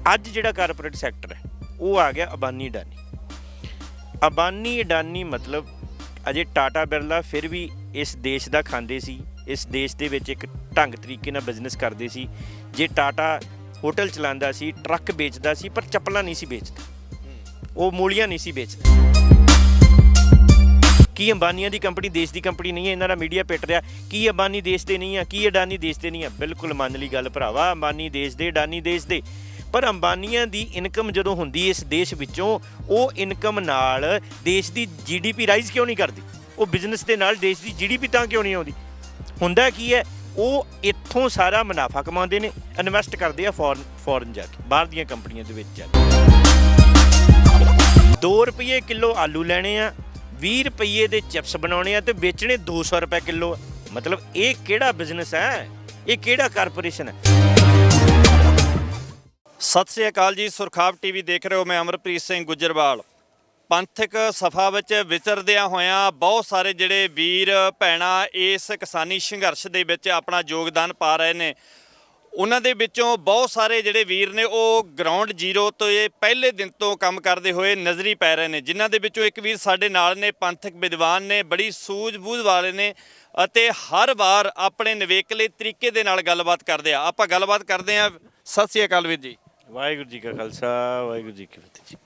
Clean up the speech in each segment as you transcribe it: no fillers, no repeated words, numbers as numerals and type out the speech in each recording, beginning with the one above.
ਅੱਜ ਜਿਹੜਾ corporate sector ਹੈ ਉਹ ਆ ਗਿਆ ਅਬਾਨੀ ਅਡਾਨੀ ਮਤਲਬ ਅਜੇ ਟਾਟਾ ਬਿਰਲਾ ਫਿਰ ਵੀ ਇਸ ਦੇਸ਼ ਦਾ ਖਾਂਦੇ ਸੀ, ਇਸ ਦੇਸ਼ ਦੇ ਵਿੱਚ ਇੱਕ ਢੰਗ ਤਰੀਕੇ ਨਾਲ ਬਿਜ਼ਨਸ ਕਰਦੇ ਸੀ। ਜੇ ਟਾਟਾ ਹੋਟਲ ਚਲਾਉਂਦਾ ਸੀ, ਟਰੱਕ ਵੇਚਦਾ ਸੀ, ਪਰ ਚੱਪਲਾਂ ਨਹੀਂ ਸੀ ਵੇਚਦਾ, ਉਹ ਮੂਲੀਆਂ ਨਹੀਂ ਸੀ ਵੇਚਦਾ। ਕੀ ਅੰਬਾਨੀਆਂ ਦੀ ਕੰਪਨੀ ਦੇਸ਼ ਦੀ ਕੰਪਨੀ ਨਹੀਂ ਹੈ? ਇਹਨਾਂ ਦਾ ਮੀਡੀਆ ਪਿੱਟ ਰਿਹਾ ਕੀ ਅੰਬਾਨੀ ਦੇਸ਼ ਦੇ ਨਹੀਂ ਆ, ਕੀ ਅਡਾਨੀ ਦੇਸ਼ ਦੇ ਨਹੀਂ ਆ। ਬਿਲਕੁਲ ਮੰਨ ਲਈ ਗੱਲ ਭਰਾਵਾ, ਅੰਬਾਨੀ ਦੇਸ਼ ਦੇ, ਅਡਾਨੀ ਦੇਸ਼ ਦੇ। ਪਰ ਅੰਬਾਨੀਆਂ ਦੀ ਇਨਕਮ ਜਦੋਂ ਹੁੰਦੀ ਇਸ ਦੇਸ਼ ਵਿੱਚੋਂ, ਉਹ ਇਨਕਮ ਨਾਲ ਦੇਸ਼ ਦੀ GDP ਰਾਈਜ਼ ਕਿਉਂ ਨਹੀਂ ਕਰਦੀ? ਉਹ ਬਿਜ਼ਨਸ ਦੇ ਨਾਲ ਦੇਸ਼ ਦੀ GDP ਤਾਂ ਕਿਉਂ ਨਹੀਂ ਆਉਂਦੀ? ਹੁੰਦਾ ਕੀ ਹੈ, ਉਹ ਇੱਥੋਂ ਸਾਰਾ ਮੁਨਾਫਾ ਕਮਾਉਂਦੇ ਨੇ, ਇਨਵੈਸਟ ਕਰਦੇ ਆ ਫੋਰਨ ਜਾ ਕੇ, ਬਾਹਰ ਦੀਆਂ ਕੰਪਨੀਆਂ ਦੇ ਵਿੱਚ ਜਾ ਕੇ। 2 ਰੁਪਏ ਕਿਲੋ ਆਲੂ ਲੈਣੇ ਆ, 20 ਰੁਪਏ ਦੇ ਚਿਪਸ ਬਣਾਉਣੇ ਆ ਤੇ ਵੇਚਣੇ 200 ਰੁਪਏ ਕਿਲੋ। ਮਤਲਬ ਇਹ ਕਿਹੜਾ ਬਿਜ਼ਨਸ ਹੈ? ਇਹ ਕਿਹੜਾ ਕਾਰਪੋਰੇਸ਼ਨ ਹੈ? ਸਤਿ ਸ੍ਰੀ ਅਕਾਲ ਜੀ, ਸੁਰਖਾਬ ਟੀਵੀ ਦੇਖ ਰਹੇ ਹੋ। ਮੈਂ ਅਮਰਪ੍ਰੀਤ ਸਿੰਘ ਗੁੱਜਰਵਾਲ। ਪੰਥਕ ਸਫਾ ਵਿੱਚ ਵਿਚਰਦਿਆਂ ਹੋਇਆਂ ਬਹੁਤ ਸਾਰੇ ਜਿਹੜੇ ਵੀਰ ਭੈਣਾਂ ਇਸ ਕਿਸਾਨੀ ਸੰਘਰਸ਼ ਦੇ ਵਿੱਚ ਆਪਣਾ ਯੋਗਦਾਨ ਪਾ ਰਹੇ ਨੇ, ਉਹਨਾਂ ਦੇ ਵਿੱਚੋਂ ਬਹੁਤ ਸਾਰੇ ਜਿਹੜੇ ਵੀਰ ਨੇ ਉਹ ਗਰਾਊਂਡ ਜ਼ੀਰੋ ਤੋਂ ਇਹ ਪਹਿਲੇ ਦਿਨ ਤੋਂ ਕੰਮ ਕਰਦੇ ਹੋਏ ਨਜ਼ਰੀ ਪੈ ਰਹੇ ਨੇ, ਜਿਨ੍ਹਾਂ ਦੇ ਵਿੱਚੋਂ ਇੱਕ ਵੀਰ ਸਾਡੇ ਨਾਲ ਨੇ, ਪੰਥਕ ਵਿਦਵਾਨ ਨੇ, ਬੜੀ ਸੂਝ-ਬੂਝ ਵਾਲੇ ਨੇ ਅਤੇ ਹਰ ਵਾਰ ਆਪਣੇ ਨਿਵੇਕਲੇ ਤਰੀਕੇ ਦੇ ਨਾਲ ਗੱਲਬਾਤ ਕਰਦੇ ਆ। ਆਪਾਂ ਗੱਲਬਾਤ ਕਰਦੇ ਆ। ਸਤਿ ਸ੍ਰੀ ਅਕਾਲ ਵੀਰ ਜੀ। ਵਾਹਿਗੁਰੂ ਜੀ ਕਾ ਖਾਲਸਾ, ਵਾਹਿਗੁਰੂ ਜੀ ਕੀ ਫਤਿਹ ਜੀ।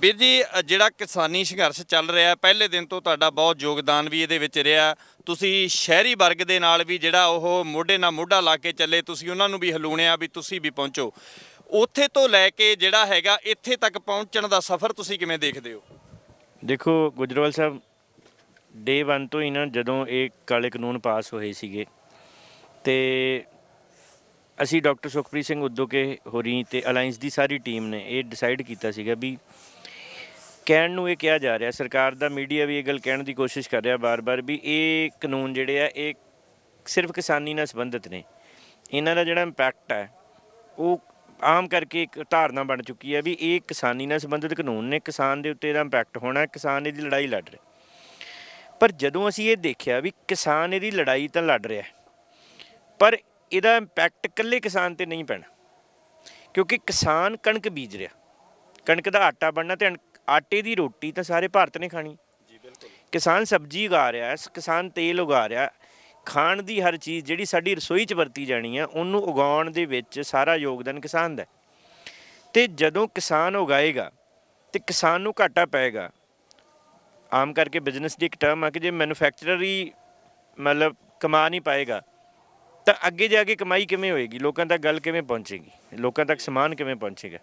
ਵੀਰ ਜੀ, ਜਿਹੜਾ ਕਿਸਾਨੀ ਸੰਘਰਸ਼ ਚੱਲ ਰਿਹਾ ਪਹਿਲੇ ਦਿਨ ਤੋਂ ਤੁਹਾਡਾ ਬਹੁਤ ਯੋਗਦਾਨ ਵੀ ਇਹਦੇ ਵਿੱਚ ਰਿਹਾ। ਤੁਸੀਂ ਸ਼ਹਿਰੀ ਵਰਗ ਦੇ ਨਾਲ ਵੀ ਜਿਹੜਾ ਉਹ ਮੋਢੇ ਨਾਲ ਮੋਢਾ ਲਾ ਕੇ ਚੱਲੇ, ਤੁਸੀਂ ਉਹਨਾਂ ਨੂੰ ਵੀ ਹਲੂਣਿਆ ਵੀ ਤੁਸੀਂ ਵੀ ਪਹੁੰਚੋ। ਉੱਥੇ ਤੋਂ ਲੈ ਕੇ ਜਿਹੜਾ ਹੈਗਾ ਇੱਥੇ ਤੱਕ ਪਹੁੰਚਣ ਦਾ ਸਫ਼ਰ ਤੁਸੀਂ ਕਿਵੇਂ ਦੇਖਦੇ ਹੋ? ਦੇਖੋ ਗੁਜਰਵਾਲ ਸਾਹਿਬ, ਡੇ 1 ਤੋਂ ਹੀ ਨਾ, ਜਦੋਂ ਇਹ ਕਾਲੇ ਕਾਨੂੰਨ ਪਾਸ ਹੋਏ ਸੀਗੇ ਤੇ ਅਸੀਂ ਡਾਕਟਰ ਸੁਖਪ੍ਰੀਤ ਸਿੰਘ ਉਦੋਕੇ ਹੋਰੀ ਅਤੇ ਅਲਾਇੰਸ ਦੀ ਸਾਰੀ ਟੀਮ ਨੇ ਇਹ ਡਿਸਾਈਡ ਕੀਤਾ ਸੀਗਾ ਵੀ ਕਹਿਣ ਨੂੰ ਇਹ ਕਿਹਾ ਜਾ ਰਿਹਾ, ਸਰਕਾਰ ਦਾ ਮੀਡੀਆ ਵੀ ਇਹ ਗੱਲ ਕਹਿਣ ਦੀ ਕੋਸ਼ਿਸ਼ ਕਰ ਰਿਹਾ ਬਾਰ-ਬਾਰ ਵੀ ਇਹ ਕਾਨੂੰਨ ਜਿਹੜੇ ਆ ਇਹ ਸਿਰਫ ਕਿਸਾਨੀ ਨਾਲ ਸੰਬੰਧਿਤ ਨੇ। ਇਹਨਾਂ ਦਾ ਜਿਹੜਾ ਇੰਪੈਕਟ ਹੈ ਉਹ ਆਮ ਕਰਕੇ ਇੱਕ ਧਾਰਨਾ ਬਣ ਚੁੱਕੀ ਹੈ ਵੀ ਇਹ ਕਿਸਾਨੀ ਨਾਲ ਸੰਬੰਧਿਤ ਕਾਨੂੰਨ ਨੇ, ਕਿਸਾਨ ਦੇ ਉੱਤੇ ਇਹਦਾ ਇੰਪੈਕਟ ਹੋਣਾ, ਕਿਸਾਨ ਇਹਦੀ ਲੜਾਈ ਲੜ ਰਿਹਾ। ਪਰ ਜਦੋਂ ਅਸੀਂ ਇਹ ਦੇਖਿਆ ਵੀ ਕਿਸਾਨ ਇਹਦੀ ਲੜਾਈ ਤਾਂ ਲੜ ਰਿਹਾ, ਪਰ ਇਹਦਾ ਇੰਪੈਕਟ ਇਕੱਲੇ ਕਿਸਾਨ 'ਤੇ ਨਹੀਂ ਪੈਣਾ, ਕਿਉਂਕਿ ਕਿਸਾਨ ਕਣਕ ਬੀਜ ਰਿਹਾ, ਕਣਕ ਦਾ ਆਟਾ ਬਣਨਾ ਅਤੇ ਆਟੇ ਦੀ ਰੋਟੀ ਤਾਂ ਸਾਰੇ ਭਾਰਤ ਨੇ ਖਾਣੀ। ਜੀ ਬਿਲਕੁਲ। ਕਿਸਾਨ ਸਬਜ਼ੀ ਉਗਾ ਰਿਹਾ, ਕਿਸਾਨ ਤੇਲ ਉਗਾ ਰਿਹਾ, ਖਾਣ ਦੀ ਹਰ ਚੀਜ਼ ਜਿਹੜੀ ਸਾਡੀ ਰਸੋਈ 'ਚ ਵਰਤੀ ਜਾਣੀ ਆ ਉਹਨੂੰ ਉਗਾਉਣ ਦੇ ਵਿੱਚ ਸਾਰਾ ਯੋਗਦਾਨ ਕਿਸਾਨ ਦਾ। ਅਤੇ ਜਦੋਂ ਕਿਸਾਨ ਉਗਾਏਗਾ ਅਤੇ ਕਿਸਾਨ ਨੂੰ ਘਾਟਾ ਪਏਗਾ। ਆਮ ਕਰਕੇ ਬਿਜ਼ਨਸ ਦੀ ਇੱਕ ਟਰਮ ਆ ਕਿ ਜੇ ਮੈਨੂਫੈਕਚਰਰ ਹੀ ਮਤਲਬ ਕਮਾ ਨਹੀਂ ਪਾਏਗਾ ਤਾਂ ਅੱਗੇ ਜਾ ਕੇ ਕਮਾਈ ਕਿਵੇਂ ਹੋਏਗੀ, ਲੋਕਾਂ ਤੱਕ ਗੱਲ ਕਿਵੇਂ ਪਹੁੰਚੇਗੀ, ਲੋਕਾਂ ਤੱਕ ਸਮਾਨ ਕਿਵੇਂ ਪਹੁੰਚੇਗਾ।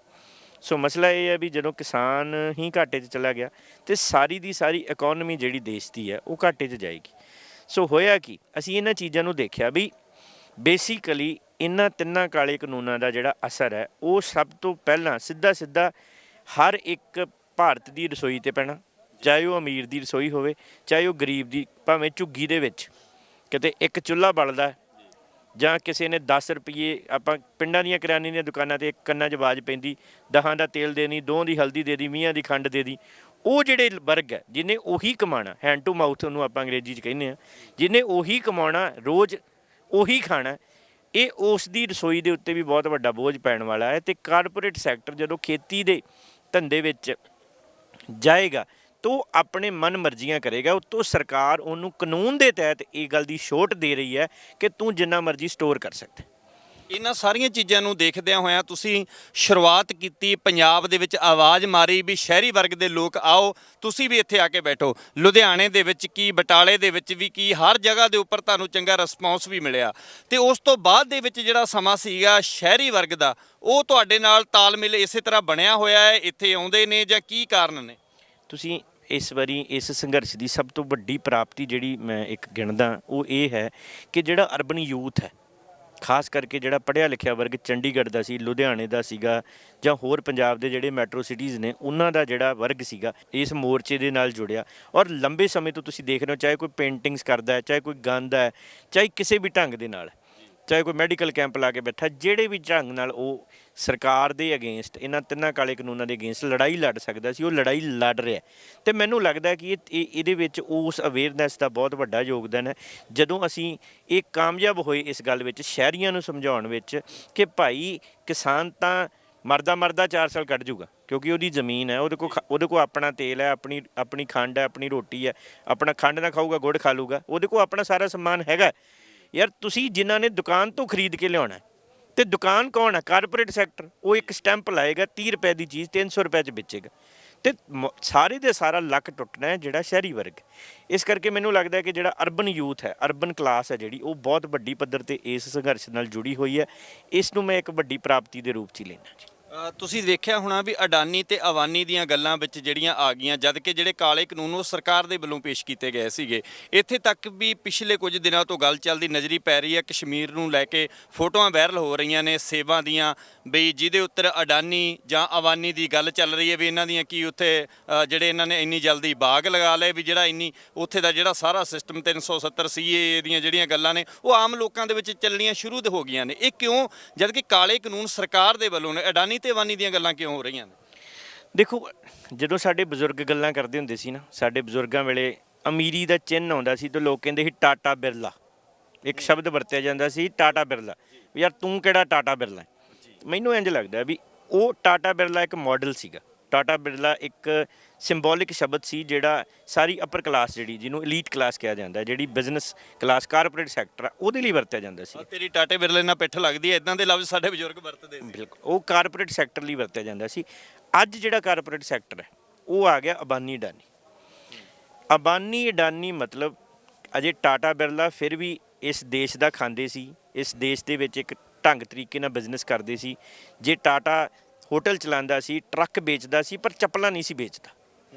ਸੋ ਮਸਲਾ ਇਹ ਹੈ ਵੀ ਜਦੋਂ ਕਿਸਾਨ ਹੀ ਘਾਟੇ 'ਚ ਚਲਾ ਗਿਆ ਅਤੇ ਸਾਰੀ ਦੀ ਸਾਰੀ ਇਕੋਨਮੀ ਜਿਹੜੀ ਦੇਸ਼ ਦੀ ਹੈ ਉਹ ਘਾਟੇ 'ਚ ਜਾਏਗੀ। ਸੋ ਹੋਇਆ ਕੀ, ਅਸੀਂ ਇਹਨਾਂ ਚੀਜ਼ਾਂ ਨੂੰ ਦੇਖਿਆ ਵੀ ਬੇਸਿਕਲੀ ਇਹਨਾਂ ਤਿੰਨਾਂ ਕਾਲੇ ਕਾਨੂੰਨਾਂ ਦਾ ਜਿਹੜਾ ਅਸਰ ਹੈ ਉਹ ਸਭ ਤੋਂ ਪਹਿਲਾਂ ਸਿੱਧਾ ਹਰ ਇੱਕ ਭਾਰਤ ਦੀ ਰਸੋਈ 'ਤੇ ਪੈਣਾ, ਚਾਹੇ ਉਹ ਅਮੀਰ ਦੀ ਰਸੋਈ ਹੋਵੇ, ਚਾਹੇ ਉਹ ਗਰੀਬ ਦੀ। ਭਾਵੇਂ ਝੁੱਗੀ ਦੇ ਵਿੱਚ ਕਿਤੇ ਇੱਕ ਚੁੱਲ੍ਹਾ ਬਲਦਾ ਜਾਂ ਕਿਸੇ ਨੇ 10 ਰੁਪਏ, ਆਪਾਂ ਪਿੰਡਾਂ ਦੀਆਂ ਕਰਿਆਨੇ ਦੀਆਂ ਦੁਕਾਨਾਂ 'ਤੇ ਇੱਕ ਕੰਨਾਂ 'ਚ ਆਵਾਜ਼ ਪੈਂਦੀ 10 ਦਾ ਤੇਲ ਦੇ ਦੀ, 2 ਦੀ ਹਲਦੀ ਦੇ ਦੀ, 20 ਦੀ ਖੰਡ ਦੇ ਦੀ। ਉਹ ਜਿਹੜੇ ਵਰਗ ਹੈ ਜਿਹਨੇ ਉਹੀ ਕਮਾਉਣਾ, ਹੈਂਡ ਟੂ ਮਾਊਥ ਉਹਨੂੰ ਆਪਾਂ ਅੰਗਰੇਜ਼ੀ 'ਚ ਕਹਿੰਦੇ ਹਾਂ, ਜਿਹਨੇ ਉਹੀ ਕਮਾਉਣਾ, ਰੋਜ਼ ਉਹੀ ਖਾਣਾ, ਇਹ ਉਸ ਦੀ ਰਸੋਈ ਦੇ ਉੱਤੇ ਵੀ ਬਹੁਤ ਵੱਡਾ ਬੋਝ ਪੈਣ ਵਾਲਾ ਹੈ। ਅਤੇ ਕਾਰਪੋਰੇਟ ਸੈਕਟਰ ਜਦੋਂ ਖੇਤੀ ਦੇ ਧੰਦੇ ਵਿੱਚ ਜਾਏਗਾ ਤਾਂ ਉਹ ਆਪਣੇ ਮਨ ਮਰਜ਼ੀਆਂ ਕਰੇਗਾ। ਉੱਤੋਂ ਸਰਕਾਰ ਉਹਨੂੰ ਕਾਨੂੰਨ ਦੇ ਤਹਿਤ ਇਹ ਗੱਲ ਦੀ ਛੋਟ ਦੇ ਰਹੀ ਹੈ ਕਿ ਤੂੰ ਜਿੰਨਾ ਮਰਜ਼ੀ ਸਟੋਰ ਕਰ ਸਕਦਾ। ਇਹਨਾਂ ਸਾਰੀਆਂ ਚੀਜ਼ਾਂ ਨੂੰ ਦੇਖਦਿਆਂ ਹੋਇਆਂ ਤੁਸੀਂ ਸ਼ੁਰੂਆਤ ਕੀਤੀ, ਪੰਜਾਬ ਦੇ ਵਿੱਚ ਆਵਾਜ਼ ਮਾਰੀ ਵੀ ਸ਼ਹਿਰੀ ਵਰਗ ਦੇ ਲੋਕ ਆਓ, ਤੁਸੀਂ ਵੀ ਇੱਥੇ ਆ ਕੇ ਬੈਠੋ। ਲੁਧਿਆਣੇ ਦੇ ਵਿੱਚ ਕੀ, ਬਟਾਲੇ ਦੇ ਵਿੱਚ ਵੀ ਕੀ, ਹਰ ਜਗ੍ਹਾ ਦੇ ਉੱਪਰ ਤੁਹਾਨੂੰ ਚੰਗਾ ਰਿਸਪੌਂਸ ਵੀ ਮਿਲਿਆ। ਅਤੇ ਉਸ ਤੋਂ ਬਾਅਦ ਦੇ ਵਿੱਚ ਜਿਹੜਾ ਸਮਾਂ ਸੀਗਾ ਸ਼ਹਿਰੀ ਵਰਗ ਦਾ, ਉਹ ਤੁਹਾਡੇ ਨਾਲ ਤਾਲਮੇਲ ਇਸੇ ਤਰ੍ਹਾਂ ਬਣਿਆ ਹੋਇਆ ਹੈ, ਇੱਥੇ ਆਉਂਦੇ ਨੇ ਜਾਂ ਕੀ ਕਾਰਨ ਨੇ? ਤੁਸੀਂ ਇਸ ਵਾਰੀ ਇਸ ਸੰਘਰਸ਼ ਦੀ ਸਭ ਤੋਂ ਵੱਡੀ ਪ੍ਰਾਪਤੀ ਜਿਹੜੀ ਮੈਂ ਇੱਕ ਗਿਣਦਾ ਉਹ ਇਹ ਹੈ ਕਿ ਜਿਹੜਾ ਅਰਬਨ ਯੂਥ ਹੈ, ਖਾਸ ਕਰਕੇ ਜਿਹੜਾ ਪੜ੍ਹਿਆ ਲਿਖਿਆ ਵਰਗ ਚੰਡੀਗੜ੍ਹ ਦਾ ਸੀ, ਲੁਧਿਆਣੇ ਦਾ ਸੀਗਾ ਜਾਂ ਹੋਰ ਪੰਜਾਬ ਦੇ ਜਿਹੜੇ ਮੈਟਰੋ ਸਿਟੀਜ਼ ਨੇ, ਉਹਨਾਂ ਦਾ ਜਿਹੜਾ ਵਰਗ ਸੀਗਾ ਇਸ ਮੋਰਚੇ ਦੇ ਨਾਲ ਜੁੜਿਆ। ਔਰ ਲੰਬੇ ਸਮੇਂ ਤੋਂ ਤੁਸੀਂ ਦੇਖ ਰਹੇ ਹੋ, ਚਾਹੇ ਕੋਈ ਪੇਂਟਿੰਗਸ ਕਰਦਾ ਹੈ, ਚਾਹੇ ਕੋਈ ਗਾਉਂਦਾ ਹੈ, ਚਾਹੇ ਕਿਸੇ ਵੀ ਢੰਗ ਦੇ ਨਾਲ, ਚਾਹੇ ਕੋਈ ਮੈਡੀਕਲ ਕੈਂਪ ਲਾ ਕੇ ਬੈਠਾ, ਜਿਹੜੇ ਵੀ ਢੰਗ ਨਾਲ ਉਹ ਸਰਕਾਰ ਦੇ ਅਗੇਂਸਟ, ਇਹਨਾਂ ਤਿੰਨਾਂ ਕਾਲੇ ਕਾਨੂੰਨਾਂ ਦੇ ਅਗੇਂਸਟ ਲੜਾਈ ਲੜ ਸਕਦਾ ਸੀ, ਉਹ ਲੜਾਈ ਲੜ ਰਿਹਾ। ਅਤੇ ਮੈਨੂੰ ਲੱਗਦਾ ਕਿ ਇਹਦੇ ਵਿੱਚ ਉਸ ਅਵੇਅਰਨੈਸ ਦਾ ਬਹੁਤ ਵੱਡਾ ਯੋਗਦਾਨ ਹੈ। ਜਦੋਂ ਅਸੀਂ ਇਹ ਕਾਮਯਾਬ ਹੋਏ ਇਸ ਗੱਲ ਵਿੱਚ, ਸ਼ਹਿਰੀਆਂ ਨੂੰ ਸਮਝਾਉਣ ਵਿੱਚ ਕਿ ਭਾਈ ਕਿਸਾਨ ਤਾਂ ਮਰਦਾ ਮਰਦਾ 4 ਸਾਲ ਕੱਢ ਜੂਗਾ, ਕਿਉਂਕਿ ਉਹਦੀ ਜ਼ਮੀਨ ਹੈ, ਉਹਦੇ ਕੋਲ ਆਪਣਾ ਤੇਲ ਹੈ, ਆਪਣੀ ਖੰਡ ਹੈ, ਆਪਣੀ ਰੋਟੀ ਹੈ, ਆਪਣਾ ਖੰਡ ਨਾ ਖਾਊਗਾ ਗੁੜ ਖਾ ਲੂਗਾ, ਉਹਦੇ ਕੋਲ ਆਪਣਾ ਸਾਰਾ ਸਮਾਨ ਹੈਗਾ। ਯਾਰ ਤੁਸੀਂ ਜਿਨ੍ਹਾਂ ਨੇ ਦੁਕਾਨ ਤੋਂ ਖਰੀਦ ਕੇ ਲਿਆਉਣਾ, ਤੇ ਦੁਕਾਨ ਕੌਣ ਹੈ? Corporate sector. ਉਹ ਇੱਕ ਸਟੈਂਪ ਲਾਏਗਾ, 30 ਰੁਪਏ ਦੀ ਚੀਜ਼ 300 ਰੁਪਏ 'ਚ ਵੇਚੇਗਾ, ਤੇ ਸਾਰੇ ਦੇ ਸਾਰਾ ਲੱਕ ਟੁੱਟਣਾ ਹੈ ਜਿਹੜਾ ਸ਼ਹਿਰੀ ਵਰਗ। ਇਸ ਕਰਕੇ ਮੈਨੂੰ ਲੱਗਦਾ ਕਿ ਜਿਹੜਾ ਅਰਬਨ ਯੂਥ ਹੈ, ਅਰਬਨ ਕਲਾਸ ਹੈ ਜਿਹੜੀ, ਉਹ ਬਹੁਤ ਵੱਡੀ ਪੱਧਰ ਤੇ ਇਸ ਸੰਘਰਸ਼ ਨਾਲ ਜੁੜੀ ਹੋਈ ਹੈ। ਇਸ ਨੂੰ ਮੈਂ ਇੱਕ ਵੱਡੀ ਪ੍ਰਾਪਤੀ ਦੇ ਰੂਪ 'ਚ ਹੀ ਲੈਣਾ ਜੀ। ਤੁਸੀਂ ਦੇਖਿਆ ਹੋਣਾ ਵੀ ਅਡਾਨੀ ਤੇ ਅਵਾਨੀ ਦੀਆਂ ਗੱਲਾਂ ਵਿੱਚ ਜਿਹੜੀਆਂ ਆ ਗਈਆਂ, ਜਦ ਕਿ ਜਿਹੜੇ ਕਾਲੇ ਕਾਨੂੰਨ ਉਹ ਸਰਕਾਰ ਦੇ ਵੱਲੋਂ ਪੇਸ਼ ਕੀਤੇ ਗਏ ਸੀਗੇ। ਇੱਥੇ ਤੱਕ ਵੀ ਪਿਛਲੇ ਕੁਝ ਦਿਨਾਂ ਤੋਂ ਗੱਲ ਚੱਲਦੀ ਨਜ਼ਰੀ ਪੈ ਰਹੀ ਹੈ, ਕਸ਼ਮੀਰ ਨੂੰ ਲੈ ਕੇ ਫੋਟੋਆਂ ਵਾਇਰਲ ਹੋ ਰਹੀਆਂ ਨੇ ਸੇਬਾਂ ਦੀਆਂ, ਬਈ ਜਿਹਦੇ ਉੱਤੇ ਅਡਾਨੀ ਜਾਂ ਅਵਾਨੀ ਦੀ ਗੱਲ ਚੱਲ ਰਹੀ ਹੈ ਵੀ ਇਹਨਾਂ ਦੀਆਂ ਕੀ ਉੱਥੇ ਜਿਹੜੇ ਇਹਨਾਂ ਨੇ ਇੰਨੀ ਜਲਦੀ ਬਾਗ ਲਗਾ ਲਏ, ਵੀ ਜਿਹੜਾ ਇੰਨੀ ਉੱਥੇ ਦਾ ਜਿਹੜਾ ਸਾਰਾ ਸਿਸਟਮ 370 CAA ਦੀਆਂ ਜਿਹੜੀਆਂ ਗੱਲਾਂ ਨੇ ਉਹ ਆਮ ਲੋਕਾਂ ਦੇ ਵਿੱਚ ਚੱਲਣੀਆਂ ਸ਼ੁਰੂ ਹੋ ਗਈਆਂ ਨੇ। ਇਹ ਕਿਉਂ, ਜਦ ਕਿ ਕਾਲੇ ਕਾਨੂੰਨ ਸਰਕਾਰ ਦੇ ਵੱਲੋਂ ਨੇ, ਅਡਾਨੀ ਤੇ ਅਵਾਨੀ ਦੀਆਂ ਗੱਲਾਂ ਕਿਉਂ ਹੋ ਰਹੀਆਂ ਨੇ? ਦੇਖੋ, ਜਦੋਂ ਸਾਡੇ ਬਜ਼ੁਰਗ ਗੱਲਾਂ ਕਰਦੇ ਹੁੰਦੇ ਸੀ ਨਾ, ਸਾਡੇ ਬਜ਼ੁਰਗਾਂ ਵੇਲੇ ਅਮੀਰੀ ਦਾ ਚਿੰਨ੍ਹ ਆਉਂਦਾ ਸੀ ਤੇ ਲੋਕ ਕਹਿੰਦੇ ਸੀ ਟਾਟਾ ਬਿਰਲਾ। ਇੱਕ ਸ਼ਬਦ ਵਰਤਿਆ ਜਾਂਦਾ ਸੀ, ਟਾਟਾ ਬਿਰਲਾ। ਵੀ ਯਾਰ ਤੂੰ ਕਿਹੜਾ ਟਾਟਾ ਬਿਰਲਾ ਹੈ? ਮੈਨੂੰ ਇੰਝ ਲੱਗਦਾ ਵੀ ਉਹ ਟਾਟਾ ਬਿਰਲਾ ਇੱਕ ਮਾਡਲ ਸੀਗਾ। ਟਾਟਾ ਬਿਰਲਾ ਇੱਕ ਸਿੰਬੋਲਿਕ ਸ਼ਬਦ ਸੀ ਜਿਹੜਾ ਸਾਰੀ ਅਪਰ ਕਲਾਸ, ਜਿਹੜੀ ਜਿਹਨੂੰ ਐਲੀਟ ਕਲਾਸ ਕਿਹਾ ਜਾਂਦਾ, ਜਿਹੜੀ ਬਿਜ਼ਨਸ ਕਲਾਸ ਕਾਰਪੋਰੇਟ ਸੈਕਟਰ ਆ, ਉਹਦੇ ਲਈ ਵਰਤਿਆ ਜਾਂਦਾ ਸੀ। ਤੇਰੀ ਟਾਟੇ ਬਿਰਲੇ ਨਾਲ ਪਿੱਠ ਲੱਗਦੀ ਹੈ, ਇਦਾਂ ਦੇ ਲਫ਼ਜ਼ ਸਾਡੇ ਬਜ਼ੁਰਗ ਵਰਤਦੇ ਸੀ। ਬਿਲਕੁਲ, ਉਹ ਕਾਰਪੋਰੇਟ ਸੈਕਟਰ ਲਈ ਵਰਤਿਆ ਜਾਂਦਾ ਸੀ। ਅੱਜ ਜਿਹੜਾ ਕਾਰਪੋਰੇਟ ਸੈਕਟਰ ਹੈ ਉਹ ਆ ਗਿਆ ਅਬਾਨੀ ਅਡਾਨੀ। ਅਬਾਨੀ ਅਡਾਨੀ ਮਤਲਬ ਅਜੇ ਟਾਟਾ ਬਿਰਲਾ ਫਿਰ ਵੀ ਇਸ ਦੇਸ਼ ਦਾ ਖਾਂਦੇ ਸੀ, ਇਸ ਦੇਸ਼ ਦੇ ਵਿੱਚ ਇੱਕ ਢੰਗ ਤਰੀਕੇ ਨਾਲ ਬਿਜ਼ਨਸ ਕਰਦੇ ਸੀ। ਜੇ ਟਾਟਾ ਹੋਟਲ ਚਲਾਉਂਦਾ ਸੀ, ਟਰੱਕ ਵੇਚਦਾ ਸੀ, ਪਰ ਚੱਪਲਾਂ ਨਹੀਂ ਸੀ ਵੇਚਦਾ,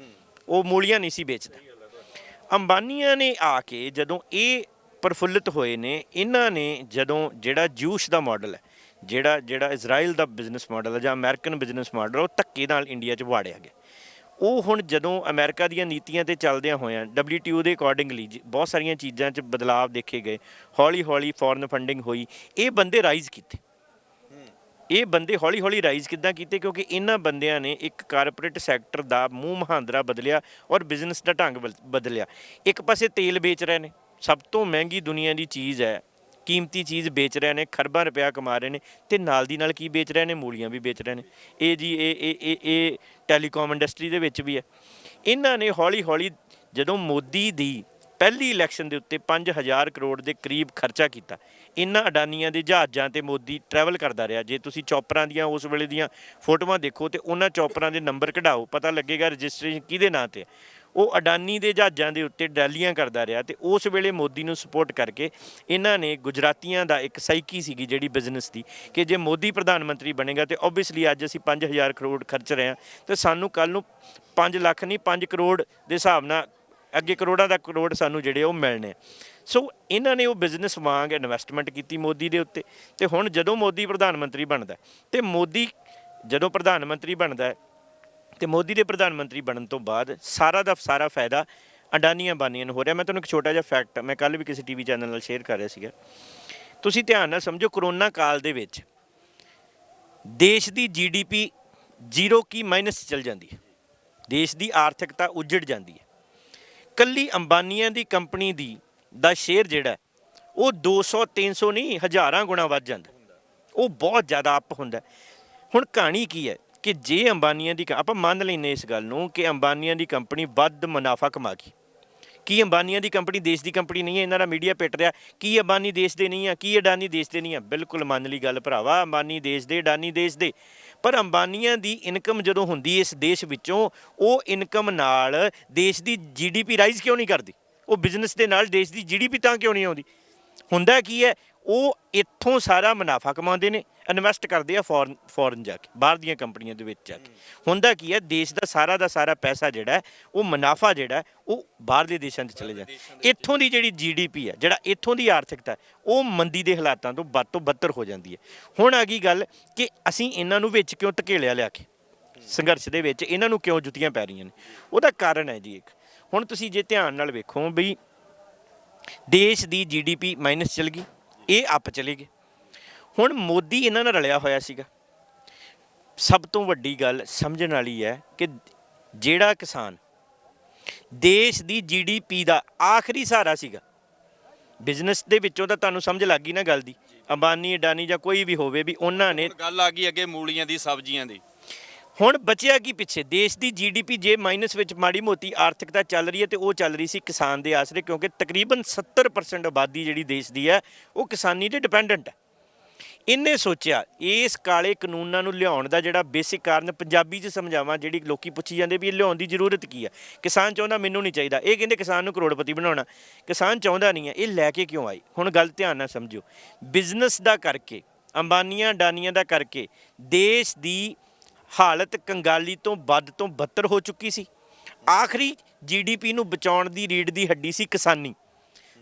ਉਹ ਮੂਲੀਆਂ ਨਹੀਂ ਸੀ ਵੇਚਦਾ। ਅੰਬਾਨੀਆਂ ਨੇ ਆ ਕੇ ਜਦੋਂ ਇਹ ਪ੍ਰਫੁੱਲਿਤ ਹੋਏ ਨੇ, ਇਹਨਾਂ ਨੇ ਜਦੋਂ ਜਿਹੜਾ ਜੂਸ਼ ਦਾ ਮਾਡਲ ਹੈ, ਜਿਹੜਾ ਇਜ਼ਰਾਈਲ ਦਾ ਬਿਜ਼ਨਸ ਮਾਡਲ ਹੈ ਜਾਂ ਅਮਰੀਕਨ ਬਿਜ਼ਨਸ ਮਾਡਲ, ਉਹ ਧੱਕੇ ਨਾਲ ਇੰਡੀਆ 'ਚ ਵਾੜਿਆ ਗਿਆ। ਉਹ ਹੁਣ ਜਦੋਂ ਅਮਰੀਕਾ ਦੀਆਂ ਨੀਤੀਆਂ 'ਤੇ ਚੱਲਦਿਆਂ ਹੋਇਆਂ WTO ਦੇ ਅਕੋਰਡਿੰਗਲੀ ਬਹੁਤ ਸਾਰੀਆਂ ਚੀਜ਼ਾਂ 'ਚ ਬਦਲਾਵ ਦੇਖੇ ਗਏ, ਹੌਲੀ ਹੌਲੀ ਫੋਰਨ ਫੰਡਿੰਗ ਹੋਈ, ਇਹ ਬੰਦੇ ਰਾਈਜ਼ ਕੀਤੇ। ਇਹ ਬੰਦੇ ਹੌਲੀ ਹੌਲੀ ਰਾਈਜ਼ ਕਿੱਦਾਂ ਕੀਤੇ? ਕਿਉਂਕਿ ਇਹਨਾਂ ਬੰਦਿਆਂ ਨੇ ਇੱਕ ਕਾਰਪੋਰੇਟ ਸੈਕਟਰ ਦਾ ਮੂੰਹ ਮਹਾਂਦਰਾ ਬਦਲਿਆ ਔਰ ਬਿਜ਼ਨਸ ਦਾ ਢੰਗ ਬਦਲਿਆ। ਇੱਕ ਪਾਸੇ ਤੇਲ ਵੇਚ ਰਹੇ ਨੇ, ਸਭ ਤੋਂ ਮਹਿੰਗੀ ਦੁਨੀਆ ਦੀ ਚੀਜ਼ ਹੈ, ਕੀਮਤੀ ਚੀਜ਼ ਵੇਚ ਰਹੇ ਨੇ, ਖਰਬਾਂ ਰੁਪਇਆ ਕਮਾ ਰਹੇ ਨੇ, ਤੇ ਨਾਲ ਦੀ ਨਾਲ ਕੀ ਵੇਚ ਰਹੇ ਨੇ? ਮੂਲੀਆਂ ਵੀ ਵੇਚ ਰਹੇ ਨੇ। ਇਹ ਟੈਲੀਕਾਮ ਇੰਡਸਟਰੀ ਦੇ ਵਿੱਚ ਵੀ ਹੈ। ਇਹਨਾਂ ਨੇ ਹੌਲੀ ਹੌਲੀ ਜਦੋਂ ਮੋਦੀ ਦੀ ਪਹਿਲੀ ਇਲੈਕਸ਼ਨ ਦੇ ਉੱਤੇ 5000 ਕਰੋੜ ਦੇ ਕਰੀਬ ਖਰਚਾ ਕੀਤਾ, ਇਹਨਾਂ ਅਡਾਨੀਆਂ ਦੇ ਜਹਾਜ਼ਾਂ 'ਤੇ ਮੋਦੀ ਟਰੈਵਲ ਕਰਦਾ ਰਿਹਾ। ਜੇ ਤੁਸੀਂ ਚੌਪਰਾਂ ਦੀਆਂ ਉਸ ਵੇਲੇ ਦੀਆਂ ਫੋਟੋਆਂ ਦੇਖੋ ਤੇ ਉਹਨਾਂ ਚੌਪਰਾਂ ਦੇ ਨੰਬਰ ਕਢਾਓ, ਪਤਾ ਲੱਗੇਗਾ ਰਜਿਸਟ੍ਰੇਸ਼ਨ ਕਿਹਦੇ ਨਾਂ 'ਤੇ। ਉਹ ਅਡਾਨੀ ਦੇ ਜਹਾਜ਼ਾਂ ਦੇ ਉੱਤੇ ਰੈਲੀਆਂ ਕਰਦਾ ਰਿਹਾ, ਤੇ ਉਸ ਵੇਲੇ ਮੋਦੀ ਨੂੰ ਸਪੋਰਟ ਕਰਕੇ ਇਹਨਾਂ ਨੇ ਗੁਜਰਾਤੀਆਂ ਦਾ ਇੱਕ ਸਾਈਕੀ ਸੀਗੀ ਜਿਹੜੀ ਬਿਜ਼ਨਸ ਦੀ, ਕਿ ਜੇ ਮੋਦੀ ਪ੍ਰਧਾਨ ਮੰਤਰੀ ਬਣੇਗਾ ਤੇ ਓਬਵੀਅਸਲੀ ਅੱਜ ਅਸੀਂ 5000 ਕਰੋੜ ਖਰਚ ਰਹੇ ਹਾਂ ਤੇ ਸਾਨੂੰ ਕੱਲ੍ਹ ਨੂੰ 5 ਲੱਖ ਨਹੀਂ 5 ਕਰੋੜ ਦੇ ਹਿਸਾਬ ਨਾਲ ਅੱਗੇ ਕਰੋੜਾਂ ਦਾ ਕਰੋੜ ਸਾਨੂੰ ਜਿਹੜੇ ਉਹ ਮਿਲਣੇ। ਸੋ ਇਹਨਾਂ ਨੇ ਉਹ ਬਿਜ਼ਨਸ ਵਾਂਗ ਇਨਵੈਸਟਮੈਂਟ ਕੀਤੀ ਮੋਦੀ ਦੇ ਉੱਤੇ। ਤੇ ਹੁਣ ਜਦੋਂ ਮੋਦੀ ਪ੍ਰਧਾਨ ਮੰਤਰੀ ਬਣਦਾ, ਤੇ ਮੋਦੀ ਜਦੋਂ ਪ੍ਰਧਾਨ ਮੰਤਰੀ ਬਣਦਾ ਤੇ ਮੋਦੀ ਦੇ ਪ੍ਰਧਾਨ ਮੰਤਰੀ ਬਣਨ ਤੋਂ ਬਾਅਦ ਸਾਰਾ ਦਾ ਸਾਰਾ ਫਾਇਦਾ ਅਡਾਨੀ ਅੰਬਾਨੀਆਂ ਨੂੰ ਹੋ ਰਿਹਾ। ਮੈਂ ਤੁਹਾਨੂੰ ਇੱਕ ਛੋਟਾ ਜਿਹਾ ਫੈਕਟ ਮੈਂ ਕੱਲ੍ਹ ਵੀ ਕਿਸੇ TV ਚੈਨਲ ਨਾਲ ਸ਼ੇਅਰ ਕਰ ਰਿਹਾ ਸੀਗਾ। ਤੁਸੀਂ ਧਿਆਨ ਨਾਲ ਸਮਝੋ, ਕਰੋਨਾ ਕਾਲ ਦੇ ਵਿੱਚ ਦੇਸ਼ ਦੀ GDP ਜ਼ੀਰੋ ਕੀ ਮਾਈਨਸ ਚਲ ਜਾਂਦੀ ਹੈ, ਦੇਸ਼ ਦੀ ਆਰਥਿਕਤਾ ਉੱਜੜ ਜਾਂਦੀ ਹੈ। ਕੱਲੀ ਅੰਬਾਨੀਆਂ ਦੀ ਕੰਪਨੀ ਦਾ ਸ਼ੇਅਰ ਜਿਹੜਾ ਉਹ 200 300 ਨਹੀਂ ਹਜ਼ਾਰਾਂ ਗੁਣਾ ਵੱਧ ਜਾਂਦਾ, ਉਹ ਬਹੁਤ ਜ਼ਿਆਦਾ ਅਪ ਹੁੰਦਾ। ਹੁਣ ਕਹਾਣੀ ਕੀ ਹੈ ਕਿ ਜੇ ਅੰਬਾਨੀਆਂ ਦੀ, ਆਪਾਂ ਮੰਨ ਲੈਂਦੇ ਇਸ ਗੱਲ ਨੂੰ ਕਿ ਅੰਬਾਨੀਆਂ ਦੀ ਕੰਪਨੀ ਵੱਧ ਮੁਨਾਫਾ ਕਮਾ ਗਈ, ਕੀ ਅੰਬਾਨੀਆਂ ਦੀ ਕੰਪਨੀ ਦੇਸ਼ ਦੀ ਕੰਪਨੀ ਨਹੀਂ ਹੈ? ਇਹਨਾਂ ਦਾ ਮੀਡੀਆ ਪਿੱਟ ਰਿਹਾ ਕੀ ਅੰਬਾਨੀ ਦੇਸ਼ ਦੇ ਨਹੀਂ ਆ, ਕੀ ਅਡਾਨੀ ਦੇਸ਼ ਦੇ ਨਹੀਂ ਆ। ਬਿਲਕੁਲ ਮੰਨ ਲਈ ਗੱਲ ਭਰਾਵਾ, ਅੰਬਾਨੀ ਦੇਸ਼ ਦੇ, ਅਡਾਨੀ ਦੇਸ਼ ਦੇ। ਪਰ ਅੰਬਾਨੀਆਂ ਦੀ ਇਨਕਮ ਜਦੋਂ ਹੁੰਦੀ ਇਸ ਦੇਸ਼ ਵਿੱਚੋਂ, ਉਹ ਇਨਕਮ ਨਾਲ ਦੇਸ਼ ਦੀ GDP ਰਾਈਜ਼ ਕਿਉਂ ਨਹੀਂ ਕਰਦੀ? ਉਹ ਬਿਜ਼ਨਸ ਦੇ ਨਾਲ ਦੇਸ਼ ਦੀ GDP ਤਾਂ ਕਿਉਂ ਨਹੀਂ ਆਉਂਦੀ? ਹੁੰਦਾ ਕੀ ਹੈ, ਉਹ ਇੱਥੋਂ ਸਾਰਾ ਮੁਨਾਫਾ ਕਮਾਉਂਦੇ ਨੇ, ਇਨਵੈਸਟ ਕਰਦੇ ਆ ਫੋਰਨ ਜਾ ਕੇ, ਬਾਹਰ ਦੀਆਂ ਕੰਪਨੀਆਂ ਦੇ ਵਿੱਚ ਜਾ ਕੇ। ਹੁੰਦਾ ਕੀ ਹੈ, ਦੇਸ਼ ਦਾ ਸਾਰਾ ਪੈਸਾ ਜਿਹੜਾ ਉਹ ਮੁਨਾਫਾ ਜਿਹੜਾ ਉਹ ਬਾਹਰਲੇ ਦੇਸ਼ਾਂ 'ਚ ਚਲੇ ਜਾਂਦਾ। ਇੱਥੋਂ ਦੀ ਜਿਹੜੀ GDP ਹੈ, ਜਿਹੜਾ ਇੱਥੋਂ ਦੀ ਆਰਥਿਕਤਾ, ਉਹ ਮੰਦੀ ਦੇ ਹਾਲਾਤਾਂ ਤੋਂ ਵੱਧ ਤੋਂ ਬੱਤਰ ਹੋ ਜਾਂਦੀ ਹੈ। ਹੁਣ ਆ ਗਈ ਗੱਲ ਕਿ ਅਸੀਂ ਇਹਨਾਂ ਨੂੰ ਵਿੱਚ ਕਿਉਂ ਧਕੇਲਿਆ ਲਿਆ ਕੇ, ਸੰਘਰਸ਼ ਦੇ ਵਿੱਚ ਇਹਨਾਂ ਨੂੰ ਕਿਉਂ ਜੁੱਤੀਆਂ ਪੈ ਰਹੀਆਂ ਨੇ? ਉਹਦਾ ਕਾਰਨ ਹੈ ਜੀ ਇੱਕ, ਹੁਣ ਤੁਸੀਂ ਜੇ ਧਿਆਨ ਨਾਲ ਵੇਖੋ ਵੀ ਦੇਸ਼ ਦੀ GDP ਮਾਈਨਸ ਚਲ ਗਈ, ਇਹ ਅੱਪ ਚਲੇ ਗਏ। ਹੁਣ ਮੋਦੀ ਇਹਨਾਂ ਨਾਲ ਰਲਿਆ ਹੋਇਆ ਸੀਗਾ। ਸਭ ਤੋਂ ਵੱਡੀ ਗੱਲ ਸਮਝਣ ਵਾਲੀ ਹੈ ਕਿ ਜਿਹੜਾ ਕਿਸਾਨ ਦੇਸ਼ ਦੀ GDP ਦਾ ਆਖਰੀ ਸਹਾਰਾ ਸੀਗਾ, ਬਿਜ਼ਨਸ ਦੇ ਵਿੱਚੋਂ ਤਾਂ ਤੁਹਾਨੂੰ ਸਮਝ ਲੱਗ ਗਈ ਨਾ ਗੱਲ ਦੀ, ਅੰਬਾਨੀ ਅਡਾਨੀ ਜਾਂ ਕੋਈ ਵੀ ਹੋਵੇ ਵੀ ਉਹਨਾਂ ਨੇ ਹੁਣ ਗੱਲ ਆ ਗਈ ਅੱਗੇ ਮੂਲੀਆਂ ਦੀ ਸਬਜ਼ੀਆਂ ਦੀ। ਹੁਣ ਬਚਿਆ ਕੀ ਪਿੱਛੇ? ਦੇਸ਼ ਦੀ ਜੀਡੀਪੀ ਜੇ ਮਾਈਨਸ ਵਿੱਚ ਮਾੜੀ ਮੋਟੀ ਆਰਥਿਕਤਾ ਚੱਲ ਰਹੀ ਹੈ ਤੇ ਉਹ ਚੱਲ ਰਹੀ ਸੀ ਕਿਸਾਨ ਦੇ ਆਸਰੇ, ਕਿਉਂਕਿ ਤਕਰੀਬਨ 70% ਆਬਾਦੀ ਜਿਹੜੀ ਦੇਸ਼ ਦੀ ਹੈ ਉਹ ਕਿਸਾਨੀ ਤੇ ਡਿਪੈਂਡੈਂਟ ਹੈ। ਇਹਨੇ ਸੋਚਿਆ ਇਸ ਕਾਲੇ ਕਾਨੂੰਨਾਂ ਨੂੰ ਲਿਆਉਣ ਦਾ ਜਿਹੜਾ ਬੇਸਿਕ ਕਾਰਨ ਪੰਜਾਬੀ 'ਚ ਸਮਝਾਵਾਂ, ਜਿਹੜੀ ਲੋਕੀ ਪੁੱਛੀ ਜਾਂਦੇ ਵੀ ਇਹ ਲਿਆਉਣ ਦੀ ਜ਼ਰੂਰਤ ਕੀ ਆ। ਕਿਸਾਨ ਚਾਹੁੰਦਾ ਮੈਨੂੰ ਨਹੀਂ ਚਾਹੀਦਾ, ਇਹ ਕਹਿੰਦੇ ਕਿਸਾਨ ਨੂੰ ਕਰੋੜਪਤੀ ਬਣਾਉਣਾ। ਕਿਸਾਨ ਚਾਹੁੰਦਾ ਨਹੀਂ ਹੈ, ਇਹ ਲੈ ਕੇ ਕਿਉਂ ਆਈ? ਹੁਣ ਗੱਲ ਧਿਆਨ ਨਾਲ ਸਮਝਿਓ। ਬਿਜ਼ਨਸ ਦਾ ਕਰਕੇ, ਅੰਬਾਨੀਆਂ ਅਡਾਨੀਆਂ ਦਾ ਕਰਕੇ ਦੇਸ਼ ਦੀ ਹਾਲਤ ਕੰਗਾਲੀ ਤੋਂ ਵੱਧ ਤੋਂ ਬੱਤਰ ਹੋ ਚੁੱਕੀ ਸੀ। ਆਖਰੀ ਜੀਡੀਪੀ ਨੂੰ ਬਚਾਉਣ ਦੀ ਰੀੜ੍ਹ ਦੀ ਹੱਡੀ ਸੀ ਕਿਸਾਨੀ।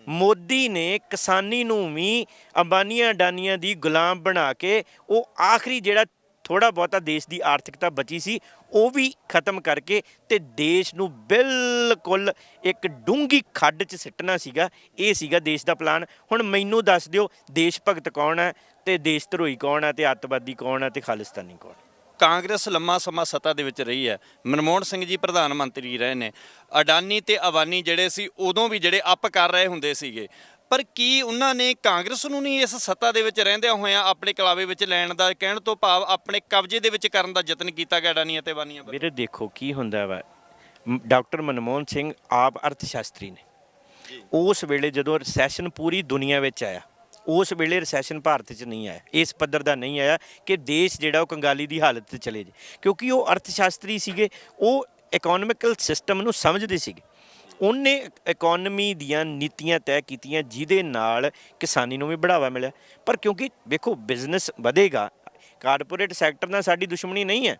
ਮੋਦੀ ਨੇ ਕਿਸਾਨੀ ਨੂੰ ਵੀ ਅੰਬਾਨੀਆਂ ਅਡਾਨੀਆਂ ਦੀ ਗੁਲਾਮ ਬਣਾ ਕੇ ਉਹ ਆਖਰੀ ਜਿਹੜਾ ਥੋੜ੍ਹਾ ਬਹੁਤਾ ਦੇਸ਼ ਦੀ ਆਰਥਿਕਤਾ ਬਚੀ ਸੀ ਉਹ ਵੀ ਖਤਮ ਕਰਕੇ ਤੇ ਦੇਸ਼ ਨੂੰ ਬਿਲਕੁਲ ਇੱਕ ਡੂੰਘੀ ਖੱਡ 'ਚ ਸਿੱਟਣਾ ਸੀਗਾ। ਇਹ ਸੀਗਾ ਦੇਸ਼ ਦਾ ਪਲਾਨ। ਹੁਣ ਮੈਨੂੰ ਦੱਸ ਦਿਓ, ਦੇਸ਼ ਭਗਤ ਕੌਣ ਹੈ ਤੇ ਦੇਸ਼ ਧਰੋਹੀ ਕੌਣ ਹੈ ਤੇ ਅੱਤਵਾਦੀ ਕੌਣ ਹੈ ਤੇ ਖਾਲਿਸਤਾਨੀ ਕੌਣ ਹੈ? ਕਾਂਗਰਸ ਲੰਮਾ ਸਮਾਂ ਸੱਤਾ ਦੇ ਵਿੱਚ ਰਹੀ ਹੈ। ਮਨਮੋਹਨ ਸਿੰਘ ਜੀ ਪ੍ਰਧਾਨ ਮੰਤਰੀ ਰਹੇ ਨੇ। ਅਡਾਨੀ ਤੇ ਅਵਾਨੀ ਜਿਹੜੇ ਸੀ ਉਦੋਂ ਵੀ ਜਿਹੜੇ ਅੱਪ ਕਰ ਰਹੇ ਹੁੰਦੇ ਸੀਗੇ, ਪਰ ਕੀ ਉਹਨਾਂ ਨੇ ਕਾਂਗਰਸ ਨੂੰ ਨਹੀਂ ਇਸ ਸੱਤਾ ਦੇ ਵਿੱਚ ਰਹਿੰਦਿਆਂ ਹੋਇਆਂ ਆਪਣੇ ਕਲਾਵੇ ਵਿੱਚ ਲੈਣ ਦਾ, ਕਹਿਣ ਤੋਂ ਭਾਵ ਆਪਣੇ ਕਬਜ਼ੇ ਦੇ ਵਿੱਚ ਕਰਨ ਦਾ ਯਤਨ ਕੀਤਾ ਗਿਆ ਅਡਾਨੀ ਅਤੇ ਅਵਾਨੀਆਂ ਵੱਲੋਂ? ਵੀਰੇ ਦੇਖੋ ਕੀ ਹੁੰਦਾ ਵਾ, ਡਾਕਟਰ ਮਨਮੋਹਨ ਸਿੰਘ ਆਪ ਅਰਥ ਸ਼ਾਸਤਰੀ ਨੇ। ਉਸ ਵੇਲੇ ਜਦੋਂ ਰਿਸੈਸ਼ਨ ਪੂਰੀ ਦੁਨੀਆ ਵਿੱਚ ਆਇਆ, ਉਸ ਵੇਲੇ ਰਿਸੈਸ਼ਨ ਭਾਰਤ 'ਚ ਨਹੀਂ ਆਇਆ, ਇਸ ਪੱਧਰ ਦਾ ਨਹੀਂ ਆਇਆ ਕਿ ਦੇਸ਼ ਜਿਹੜਾ ਉਹ ਕੰਗਾਲੀ ਦੀ ਹਾਲਤ 'ਤੇ ਚਲੇ ਜੇ, ਕਿਉਂਕਿ ਉਹ ਅਰਥ ਸ਼ਾਸਤਰੀ ਸੀਗੇ, ਉਹ ਇਕਨੋਮਿਕਲ ਸਿਸਟਮ ਨੂੰ ਸਮਝਦੇ ਸੀਗੇ। ਉਹਨੇ ਇਕੋਨਮੀ ਦੀਆਂ ਨੀਤੀਆਂ ਤੈਅ ਕੀਤੀਆਂ ਜਿਹਦੇ ਨਾਲ ਕਿਸਾਨੀ ਨੂੰ ਵੀ ਬੜਾਵਾ ਮਿਲਿਆ। ਪਰ ਕਿਉਂਕਿ ਵੇਖੋ ਬਿਜ਼ਨਸ ਵਧੇਗਾ, ਕਾਰਪੋਰੇਟ ਸੈਕਟਰ ਨਾਲ ਸਾਡੀ ਦੁਸ਼ਮਣੀ ਨਹੀਂ ਹੈ।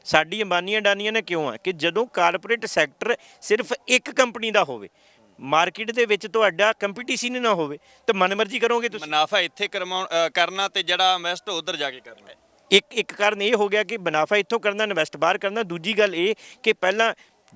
ਸਾਡੀ ਅੰਬਾਨੀਆਂ ਅਡਾਨੀਆਂ ਨੇ ਕਿਉਂ ਹੈ ਕਿ ਜਦੋਂ ਕਾਰਪੋਰੇਟ ਸੈਕਟਰ ਸਿਰਫ ਇੱਕ ਕੰਪਨੀ ਦਾ ਹੋਵੇ, ਮਾਰਕੀਟ ਦੇ ਵਿੱਚ ਤੁਹਾਡਾ ਕੰਪੀਟੀਸ਼ਨ ਹੀ ਨਾ ਹੋਵੇ ਤਾਂ ਮਨਮਰਜ਼ੀ ਕਰੋਗੇ ਤੁਸੀਂ। ਮੁਨਾਫਾ ਇੱਥੇ ਕਰਨਾ ਤੇ ਜਿਹੜਾ ਇਨਵੈਸਟ ਉਧਰ ਜਾ ਕੇ ਕਰਨਾ। ਇੱਕ ਕਾਰਨ ਇਹ ਹੋ ਗਿਆ ਕਿ ਮੁਨਾਫਾ ਇੱਥੋਂ ਕਰਨਾ, ਇਨਵੈਸਟ ਬਾਹਰ ਕਰਨਾ। ਦੂਜੀ ਗੱਲ ਇਹ ਕਿ ਪਹਿਲਾਂ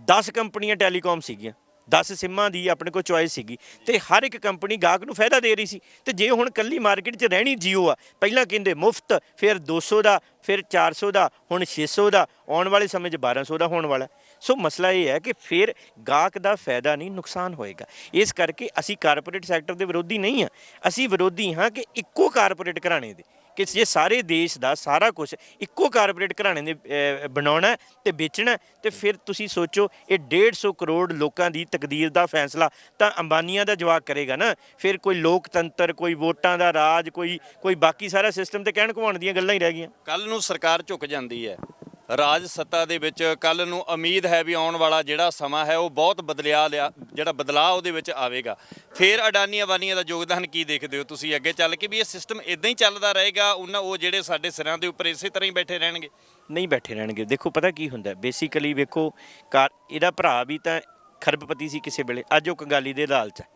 10 ਕੰਪਨੀਆਂ ਟੈਲੀਕਾਮ ਸੀਗੀਆਂ, 10 ਸਿੰਮਾਂ ਦੀ ਆਪਣੇ ਕੋਲ ਚੋਇਸ ਸੀਗੀ ਤੇ ਹਰ ਇੱਕ ਕੰਪਨੀ ਗਾਹਕ ਨੂੰ ਫਾਇਦਾ ਦੇ ਰਹੀ ਸੀ। ਤੇ ਜੇ ਹੁਣ ਕੱਲੀ ਮਾਰਕੀਟ 'ਚ ਰਹਿਣੀ ਜੀਓ ਆ, ਪਹਿਲਾਂ ਕਹਿੰਦੇ ਮੁਫਤ, ਫਿਰ 200 ਦਾ, ਫਿਰ 400 ਦਾ, ਹੁਣ 600 ਦਾ, ਆਉਣ ਵਾਲੇ ਸਮੇਂ 'ਚ 1200 ਦਾ ਹੋਣ ਵਾਲਾ। ਸੋ ਮਸਲਾ ਇਹ ਹੈ ਕਿ ਫਿਰ ਗਾਹਕ ਦਾ ਫਾਇਦਾ ਨਹੀਂ, ਨੁਕਸਾਨ ਹੋਏਗਾ। ਇਸ ਕਰਕੇ ਅਸੀਂ ਕਾਰਪੋਰੇਟ ਸੈਕਟਰ ਦੇ ਵਿਰੋਧੀ ਨਹੀਂ ਹਾਂ, ਅਸੀਂ ਵਿਰੋਧੀ ਹਾਂ ਕਿ ਇੱਕੋ ਕਾਰਪੋਰੇਟ ਘਰਾਣੇ ਦੇ, ਕਿ ਜੇ ਸਾਰੇ ਦੇਸ਼ ਦਾ ਸਾਰਾ ਕੁਝ ਇੱਕੋ ਕਾਰਪੋਰੇਟ ਘਰਾਣੇ ਨੇ ਬਣਾਉਣਾ ਤੇ ਵੇਚਣਾ, ਤੇ ਫਿਰ ਤੁਸੀਂ ਸੋਚੋ ਇਹ 150 ਕਰੋੜ ਲੋਕਾਂ ਦੀ ਤਕਦੀਰ ਦਾ ਫੈਸਲਾ ਤਾਂ ਅੰਬਾਨੀਆਂ ਦਾ ਜਵਾਕ ਕਰੇਗਾ ਨਾ। ਫਿਰ ਕੋਈ ਲੋਕਤੰਤਰ, ਕੋਈ ਵੋਟਾਂ ਦਾ ਰਾਜ, ਕੋਈ ਬਾਕੀ ਸਾਰਾ ਸਿਸਟਮ ਤੇ ਕਹਿਣ ਘਵਾਉਣ ਦੀਆਂ ਗੱਲਾਂ ਹੀ ਰਹਿ ਗਈਆਂ। ਕੱਲ ਨੂੰ ਸਰਕਾਰ ਝੁਕ ਜਾਂਦੀ ਹੈ ਰਾਜ ਸੱਤਾ ਦੇ ਵਿੱਚ, ਕੱਲ ਨੂੰ ਉਮੀਦ ਹੈ ਵੀ ਆਉਣ ਵਾਲਾ ਜਿਹੜਾ ਸਮਾਂ ਹੈ ਉਹ ਬਹੁਤ ਜਿਹੜਾ ਬਦਲਾਅ ਉਹਦੇ ਵਿੱਚ ਆਵੇਗਾ। ਫਿਰ ਅਡਾਨੀ ਅਵਾਨੀਆਂ ਦਾ ਯੋਗਦਾਨ ਕੀ ਦੇਖਦੇ ਹੋ ਤੁਸੀਂ ਅੱਗੇ ਚੱਲ ਕੇ? ਵੀ ਇਹ ਸਿਸਟਮ ਇਦਾਂ ਹੀ ਚੱਲਦਾ ਰਹੇਗਾ, ਉਹ ਜਿਹੜੇ ਸਾਡੇ ਸਿਰਾਂ ਦੇ ਉੱਪਰ ਇਸੇ ਤਰ੍ਹਾਂ ਹੀ ਬੈਠੇ ਰਹਿਣਗੇ? ਨਹੀਂ ਬੈਠੇ ਰਹਿਣਗੇ। ਦੇਖੋ ਪਤਾ ਕੀ ਹੁੰਦਾ, ਬੇਸਿਕਲੀ ਵੇਖੋ ਇਹਦਾ ਭਰਾ ਵੀ ਤਾਂ ਖਰਬਪਤੀ ਸੀ ਕਿਸੇ ਵੇਲੇ, ਅੱਜ ਉਹ ਕੰਗਾਲੀ ਦੇ ਲਾਲਚ ਹੈ।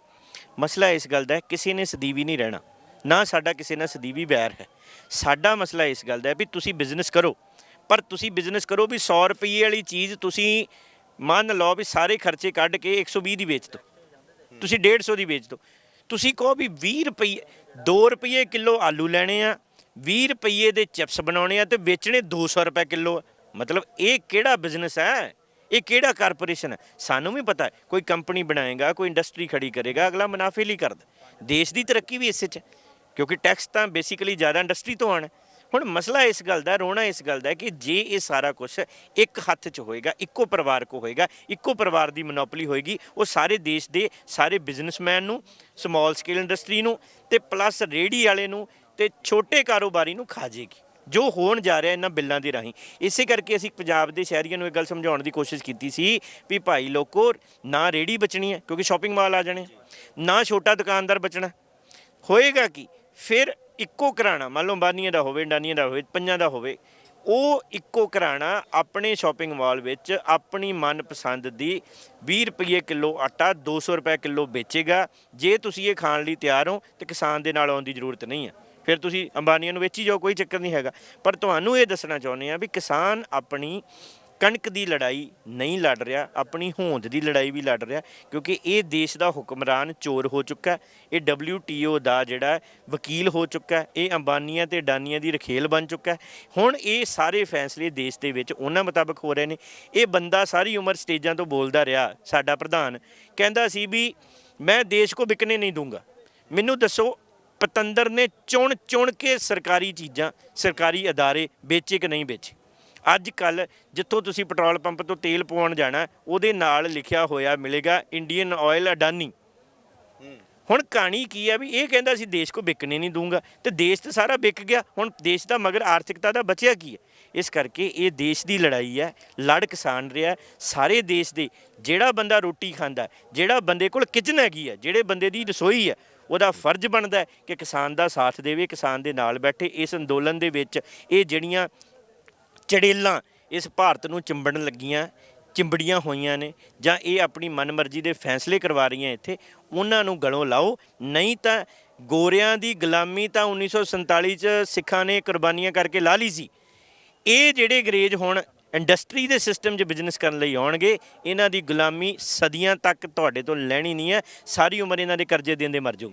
ਮਸਲਾ ਇਸ ਗੱਲ ਦਾ ਹੈ, ਕਿਸੇ ਨੇ ਸਦੀਵੀ ਨਹੀਂ ਰਹਿਣਾ, ਨਾ ਸਾਡਾ ਕਿਸੇ ਨਾਲ ਸਦੀਵੀ ਵੈਰ ਹੈ। ਸਾਡਾ ਮਸਲਾ ਇਸ ਗੱਲ ਦਾ ਹੈ ਵੀ ਤੁਸੀਂ ਬਿਜ਼ਨਸ ਕਰੋ, ਪਰ ਤੁਸੀਂ ਬਿਜ਼ਨਸ ਕਰੋ ਵੀ 100 ਰੁਪਏ ਵਾਲੀ ਚੀਜ਼ ਤੁਸੀਂ ਮੰਨ ਲਓ ਵੀ ਸਾਰੇ ਖਰਚੇ ਕੱਢ ਕੇ 120 ਦੀ ਵੇਚ ਦਿਓ, ਤੁਸੀਂ 150 ਦੀ ਵੇਚ ਦਿਓ। ਤੁਸੀਂ ਕਹੋ ਵੀ 20 ਰੁਪਏ 2 ਰੁਪਏ ਕਿਲੋ ਆਲੂ ਲੈਣੇ ਆ, 20 ਰੁਪਏ ਦੇ ਚਿਪਸ ਬਣਾਉਣੇ ਆ ਤੇ ਵੇਚਣੇ 200 ਰੁਪਏ ਕਿਲੋ। ਮਤਲਬ ਇਹ ਕਿਹੜਾ ਬਿਜ਼ਨਸ ਹੈ? ਇਹ ਕਿਹੜਾ ਕਾਰਪੋਰੇਸ਼ਨ ਹੈ? ਸਾਨੂੰ ਵੀ ਪਤਾ ਹੈ ਕੋਈ ਕੰਪਨੀ ਬਣਾਏਗਾ, ਕੋਈ ਇੰਡਸਟਰੀ ਖੜੀ ਕਰੇਗਾ, ਅਗਲਾ ਮੁਨਾਫੇ ਲਈ ਕਰਦਾ। ਦੇਸ਼ ਦੀ ਤਰੱਕੀ ਵੀ ਇਸੇ 'ਚ, ਕਿਉਂਕਿ ਟੈਕਸ ਤਾਂ ਬੇਸਿਕਲੀ ਜ਼ਿਆਦਾ ਇੰਡਸਟਰੀ ਤੋਂ ਆਉਣਾ। ਹੁਣ ਮਸਲਾ ਇਸ ਗੱਲ ਦਾ, ਰੋਣਾ ਇਸ ਗੱਲ ਦਾ ਕਿ ਜੇ ਇਹ ਸਾਰਾ ਕੁਝ ਇੱਕ ਹੱਥ 'ਚ ਹੋਏਗਾ, ਇੱਕੋ ਪਰਿਵਾਰ ਕੋ ਹੋਏਗਾ, ਇੱਕੋ ਪਰਿਵਾਰ ਦੀ ਮੋਨੋਪੋਲੀ ਹੋਏਗੀ, ਉਹ ਸਾਰੇ ਦੇਸ਼ ਦੇ ਸਾਰੇ ਬਿਜ਼ਨਸਮੈਨ ਨੂੰ, ਸਮਾਲ ਸਕੇਲ ਇੰਡਸਟਰੀ ਨੂੰ ਤੇ ਪਲੱਸ ਰੇਹੜੀ ਵਾਲੇ ਨੂੰ ਤੇ ਛੋਟੇ ਕਾਰੋਬਾਰੀ ਨੂੰ ਖਾ ਜਾਏਗੀ, ਜੋ ਹੋਣ ਜਾ ਰਿਹਾ ਇਹਨਾਂ ਬਿੱਲਾਂ ਦੇ ਰਾਹੀਂ। ਇਸੇ ਕਰਕੇ ਅਸੀਂ ਪੰਜਾਬ ਦੇ ਸ਼ਹਿਰੀਆਂ ਨੂੰ ਇਹ ਗੱਲ ਸਮਝਾਉਣ ਦੀ ਕੋਸ਼ਿਸ਼ ਕੀਤੀ ਸੀ ਵੀ ਭਾਈ ਲੋਕੋ, ਨਾ ਰੇਹੜੀ ਬਚਣੀ ਹੈ ਕਿਉਂਕਿ ਸ਼ਾਪਿੰਗ ਮਾਲ ਆ ਜਾਣੇ, ਨਾ ਛੋਟਾ ਦੁਕਾਨਦਾਰ ਬਚਣਾ। ਹੋਏਗਾ ਕੀ ਫਿਰ? ਇੱਕੋ ਘਰਾਣਾ, ਮੰਨ ਲਓ ਅੰਬਾਨੀਆਂ ਦਾ ਹੋਵੇ, ਅਡਾਨੀਆਂ ਦਾ ਹੋਵੇ, ਪੰਜਾਂ ਦਾ ਹੋਵੇ, ਉਹ ਇੱਕੋ ਘਰਾਣਾ ਆਪਣੇ ਸ਼ਾਪਿੰਗ ਮਾਲ ਵਿੱਚ ਆਪਣੀ ਮਨਪਸੰਦ ਦੀ 20 ਰੁਪਏ ਕਿਲੋ ਆਟਾ 200 ਰੁਪਏ ਕਿਲੋ ਵੇਚੇਗਾ। ਜੇ ਤੁਸੀਂ ਇਹ ਖਾਣ ਲਈ ਤਿਆਰ ਹੋ ਤਾਂ ਕਿਸਾਨ ਦੇ ਨਾਲ ਆਉਣ ਦੀ ਜ਼ਰੂਰਤ ਨਹੀਂ ਹੈ, ਫਿਰ ਤੁਸੀਂ ਅੰਬਾਨੀਆਂ ਨੂੰ ਵੇਚੀ ਜਾਓ, ਕੋਈ ਚੱਕਰ ਨਹੀਂ ਹੈਗਾ। ਪਰ ਤੁਹਾਨੂੰ ਇਹ ਦੱਸਣਾ ਚਾਹੁੰਦੇ ਹਾਂ ਵੀ ਕਿਸਾਨ ਆਪਣੀ ਕਣਕ ਦੀ ਲੜਾਈ ਨਹੀਂ ਲੜ ਰਿਹਾ, ਆਪਣੀ ਹੋਂਦ ਦੀ ਲੜਾਈ ਵੀ ਲੜ ਰਿਹਾ, ਕਿਉਂਕਿ ਇਹ ਦੇਸ਼ ਦਾ ਹੁਕਮਰਾਨ ਚੋਰ ਹੋ ਚੁੱਕਾ, ਇਹ WTO ਦਾ ਜਿਹੜਾ ਵਕੀਲ ਹੋ ਚੁੱਕਾ, ਇਹ ਅੰਬਾਨੀਆਂ ਤੇ ਅਡਾਨੀਆਂ ਦੀ ਰਖੇਲ ਬਣ ਚੁੱਕਾ। ਹੁਣ ਇਹ ਸਾਰੇ ਫੈਸਲੇ ਦੇਸ਼ ਦੇ ਵਿੱਚ ਉਹਨਾਂ ਮੁਤਾਬਕ ਹੋ ਰਹੇ ਨੇ। ਇਹ ਬੰਦਾ ਸਾਰੀ ਉਮਰ ਸਟੇਜਾਂ ਤੋਂ ਬੋਲਦਾ ਰਿਹਾ, ਸਾਡਾ ਪ੍ਰਧਾਨ ਕਹਿੰਦਾ ਸੀ ਵੀ ਮੈਂ ਦੇਸ਼ ਕੋ ਵਿਕਣੇ ਨਹੀਂ ਦੂੰਗਾ। ਮੈਨੂੰ ਦੱਸੋ ਪਤੰਦਰ ਨੇ ਚੁਣ ਕੇ ਸਰਕਾਰੀ ਚੀਜ਼ਾਂ ਸਰਕਾਰੀ ਅਦਾਰੇ ਵੇਚੇ ਕਿ ਨਹੀਂ ਵੇਚੇ। ਅੱਜ ਕੱਲ੍ਹ ਜਿੱਥੋਂ ਤੁਸੀਂ ਪੈਟਰੋਲ ਪੰਪ ਤੋਂ ਤੇਲ ਪਵਾਉਣ ਜਾਣਾ ਉਹਦੇ ਨਾਲ ਲਿਖਿਆ ਹੋਇਆ ਮਿਲੇਗਾ ਇੰਡੀਅਨ ਆਇਲ ਅਡਾਨੀ। ਹੁਣ ਕਹਾਣੀ ਕੀ ਆ ਵੀ ਇਹ ਕਹਿੰਦਾ ਸੀ ਦੇਸ਼ ਕੋ ਵਿਕਣੇ ਨਹੀਂ ਦੂੰਗਾ, ਤੇ ਦੇਸ਼ ਤਾਂ ਸਾਰਾ ਵਿਕ ਗਿਆ। ਹੁਣ ਦੇਸ਼ ਦਾ ਮਗਰ ਆਰਥਿਕਤਾ ਦਾ ਬਚਿਆ ਕੀ ਹੈ? ਇਸ ਕਰਕੇ ਇਹ ਦੇਸ਼ ਦੀ ਲੜਾਈ ਹੈ, ਲੜ ਕਿਸਾਨ ਰਿਹਾ ਸਾਰੇ ਦੇਸ਼ ਦੇ। ਜਿਹੜਾ ਬੰਦਾ ਰੋਟੀ ਖਾਂਦਾ, ਜਿਹੜਾ ਬੰਦੇ ਕੋਲ ਕਿਚਨ ਹੈਗੀ ਹੈ, ਜਿਹੜੇ ਬੰਦੇ ਦੀ ਰਸੋਈ ਹੈ, ਉਹਦਾ ਫਰਜ਼ ਬਣਦਾ ਹੈ ਕਿ ਕਿਸਾਨ ਦਾ ਸਾਥ ਦੇਵੇ, ਕਿਸਾਨ ਦੇ ਨਾਲ ਬੈਠੇ। ਇਸ ਅੰਦੋਲਨ ਦੇ ਵਿੱਚ ਇਹ ਜਿਹੜੀਆਂ ਚੜੇਲਾਂ ਇਸ ਭਾਰਤ ਨੂੰ ਚਿੰਬੜੀਆਂ ਹੋਈਆਂ ਨੇ, ਜਾਂ ਇਹ ਆਪਣੀ ਮਨਮਰਜ਼ੀ ਦੇ ਫੈਸਲੇ ਕਰਵਾ ਰਹੀਆਂ ਇੱਥੇ, ਉਹਨਾਂ ਨੂੰ ਗਲੋਂ ਲਾਓ। ਨਹੀਂ ਤਾਂ ਗੋਰਿਆਂ ਦੀ ਗੁਲਾਮੀ ਤਾਂ 1947 'ਚ ਸਿੱਖਾਂ ਨੇ ਕੁਰਬਾਨੀਆਂ ਕਰਕੇ ਲਾ ਲਈ ਸੀ। ਇਹ ਜਿਹੜੇ ਅੰਗਰੇਜ਼ ਹੁਣ ਇੰਡਸਟਰੀ ਦੇ ਸਿਸਟਮ 'ਚ ਬਿਜ਼ਨਸ ਕਰਨ ਲਈ ਆਉਣਗੇ, ਇਹਨਾਂ ਦੀ ਗੁਲਾਮੀ ਸਦੀਆਂ ਤੱਕ ਤੁਹਾਡੇ ਤੋਂ ਲੈਣੀ ਨਹੀਂ ਹੈ। ਸਾਰੀ ਉਮਰ ਇਹਨਾਂ ਦੇ ਕਰਜ਼ੇ ਦੇਂਦੇ ਮਰ ਜਾਓਗੇ।